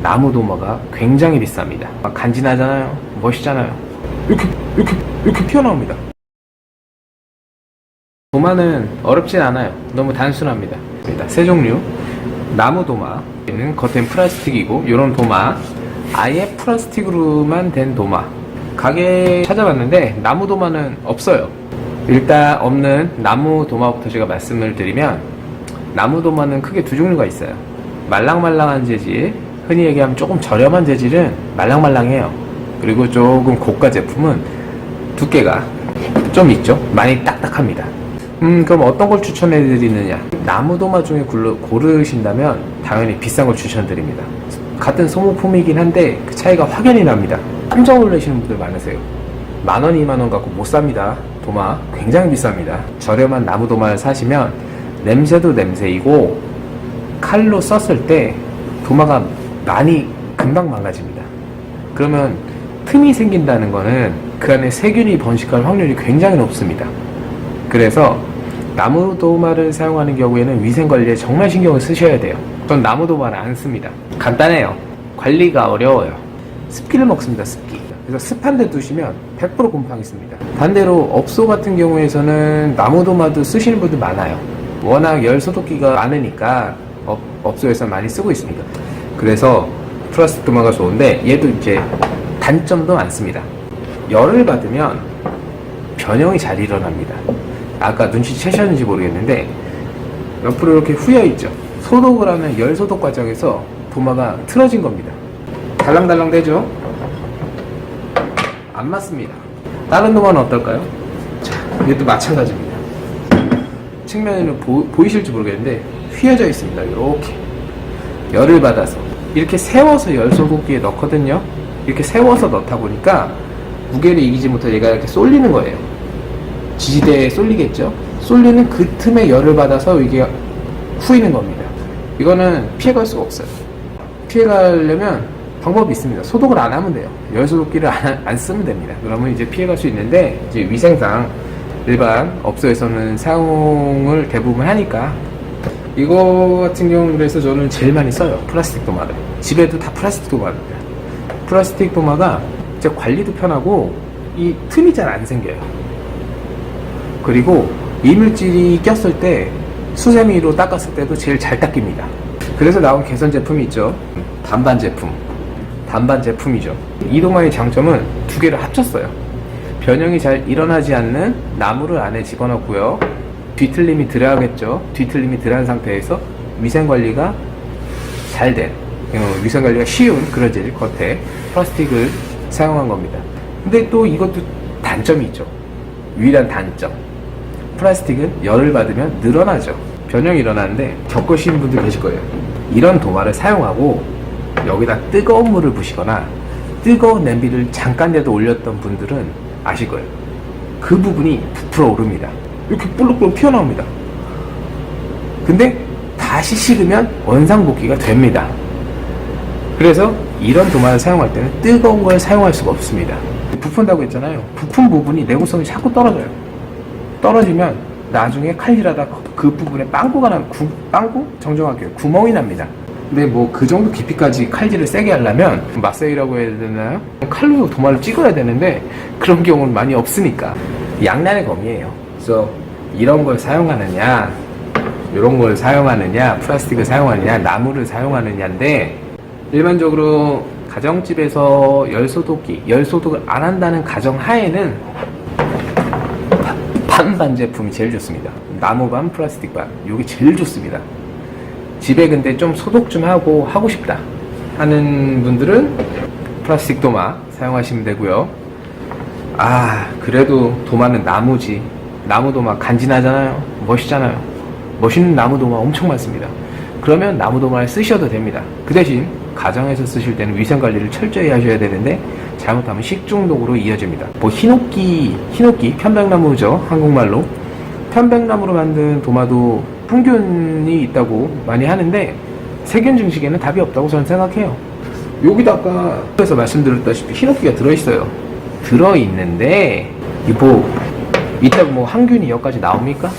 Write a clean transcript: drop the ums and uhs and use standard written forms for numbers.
나무 도마가 굉장히 비쌉니다. 간지나잖아요. 멋있잖아요. 이렇게 튀어나옵니다. 도마는 어렵진 않아요. 너무 단순합니다. 세 종류. 나무 도마는 겉엔 플라스틱이고, 이런 도마 아예 플라스틱으로만 된 도마. 가게 찾아봤는데 나무 도마는 없어요. 일단 없는 나무 도마부터 제가 말씀을 드리면, 나무 도마는 크게 두 종류가 있어요. 말랑말랑한 재질, 흔히 얘기하면 조금 저렴한 재질은 말랑말랑해요. 그리고 조금 고가 제품은 두께가 좀 있죠. 많이 딱딱합니다. 그럼 어떤 걸 추천해 드리느냐? 나무 도마 중에 고르신다면 당연히 비싼 걸 추천드립니다. 같은 소모품이긴 한데 그 차이가 확연히 납니다. 깜짝 놀라시는 분들 많으세요. 10,000원, 20,000원 갖고 못 삽니다. 도마 굉장히 비쌉니다. 저렴한 나무 도마를 사시면 냄새도 냄새이고, 칼로 썼을 때 도마가 많이 금방 망가집니다. 그러면 틈이 생긴다는 거는 그 안에 세균이 번식할 확률이 굉장히 높습니다. 그래서 나무 도마를 사용하는 경우에는 위생관리에 정말 신경을 쓰셔야 돼요. 전 나무 도마를 안 씁니다. 간단해요. 관리가 어려워요. 습기를 먹습니다. 습기. 그래서 습한 데 두시면 100% 곰팡이 씁니다. 반대로 업소 같은 경우에서는 나무 도마도 쓰시는 분들 많아요. 워낙 열 소독기가 많으니까 업소에서 많이 쓰고 있습니다. 그래서 플라스틱 도마가 좋은데, 얘도 이제 단점도 많습니다. 열을 받으면 변형이 잘 일어납니다. 아까 눈치채셨는지 모르겠는데 옆으로 이렇게 후여있죠. 소독을 하는 열 소독 과정에서 도마가 틀어진 겁니다. 달랑달랑 되죠? 안 맞습니다. 다른 도마는 어떨까요? 자, 얘도 마찬가지입니다. 측면에는 보이실지 모르겠는데 휘어져 있습니다. 이렇게 열을 받아서 이렇게 세워서 열 소독기에 넣거든요. 이렇게 세워서 넣다 보니까 무게를 이기지 못해 얘가 이렇게 쏠리는 거예요. 지지대에 쏠리겠죠. 쏠리는 그 틈에 열을 받아서 이게 후이는 겁니다. 이거는 피해갈 수가 없어요. 피해가려면 방법이 있습니다. 소독을 안 하면 돼요. 열 소독기를 안 쓰면 됩니다. 그러면 이제 피해갈 수 있는데, 이제 위생상 일반 업소에서는 사용을 대부분 하니까, 이거 같은 경우는 그래서 저는 제일 많이 써요. 플라스틱 도마를. 집에도 다 플라스틱 도마입니다. 플라스틱 도마가 이제 관리도 편하고 이 틈이 잘 안 생겨요. 그리고 이물질이 꼈을 때 수세미로 닦았을 때도 제일 잘 닦입니다. 그래서 나온 개선 제품이 있죠. 단반 제품이죠. 이 도마의 장점은 두 개를 합쳤어요. 변형이 잘 일어나지 않는 나무를 안에 집어넣고요. 뒤틀림이 덜하겠죠. 뒤틀림이 덜한 상태에서 위생관리가 잘 된, 위생관리가 쉬운 그런 재질 겉에 플라스틱을 사용한 겁니다. 근데 또 이것도 단점이 있죠. 유일한 단점. 플라스틱은 열을 받으면 늘어나죠. 변형이 일어나는데 겪으신 분들 계실 거예요. 이런 도마를 사용하고 여기다 뜨거운 물을 부시거나 뜨거운 냄비를 잠깐이라도 올렸던 분들은 아실 거예요. 그 부분이 부풀어 오릅니다. 이렇게 볼록볼록 튀어나옵니다. 근데 다시 식으면 원상복귀가 됩니다. 그래서 이런 도마를 사용할 때는 뜨거운 걸 사용할 수가 없습니다. 부푼다고 했잖아요. 부푼 부분이 내구성이 자꾸 떨어져요. 떨어지면 나중에 칼질하다 그 부분에 빵꾸가 나면, 빵꾸? 정정할게요. 구멍이 납니다. 근데 뭐 그 정도 깊이까지 칼질을 세게 하려면 마세이라고 해야 되나요? 칼로 도마를 찍어야 되는데 그런 경우는 많이 없으니까 양날의 검이에요. 그래서 이런 걸 사용하느냐, 이런 걸 사용하느냐, 플라스틱을 사용하느냐, 나무를 사용하느냐인데, 일반적으로 가정집에서 열소독을 안 한다는 가정하에는 반반 제품이 제일 좋습니다. 나무 반, 플라스틱 반. 이게 제일 좋습니다. 집에 근데 좀 소독 좀 하고 싶다 하는 분들은 플라스틱 도마 사용하시면 되고요. 그래도 도마는 나무지. 나무 도마 간지나잖아요. 멋있잖아요. 멋있는 나무 도마 엄청 많습니다. 그러면 나무 도마를 쓰셔도 됩니다. 그 대신 가정에서 쓰실 때는 위생관리를 철저히 하셔야 되는데, 잘못하면 식중독으로 이어집니다. 뭐 히노키 편백나무죠. 한국말로. 편백나무로 만든 도마도 항균이 있다고 많이 하는데 세균 증식에는 답이 없다고 저는 생각해요. 여기다 아까 에서 말씀드렸다시피 히노키가 들어있어요. 들어있는데 이따 뭐 항균이 여기까지 나옵니까?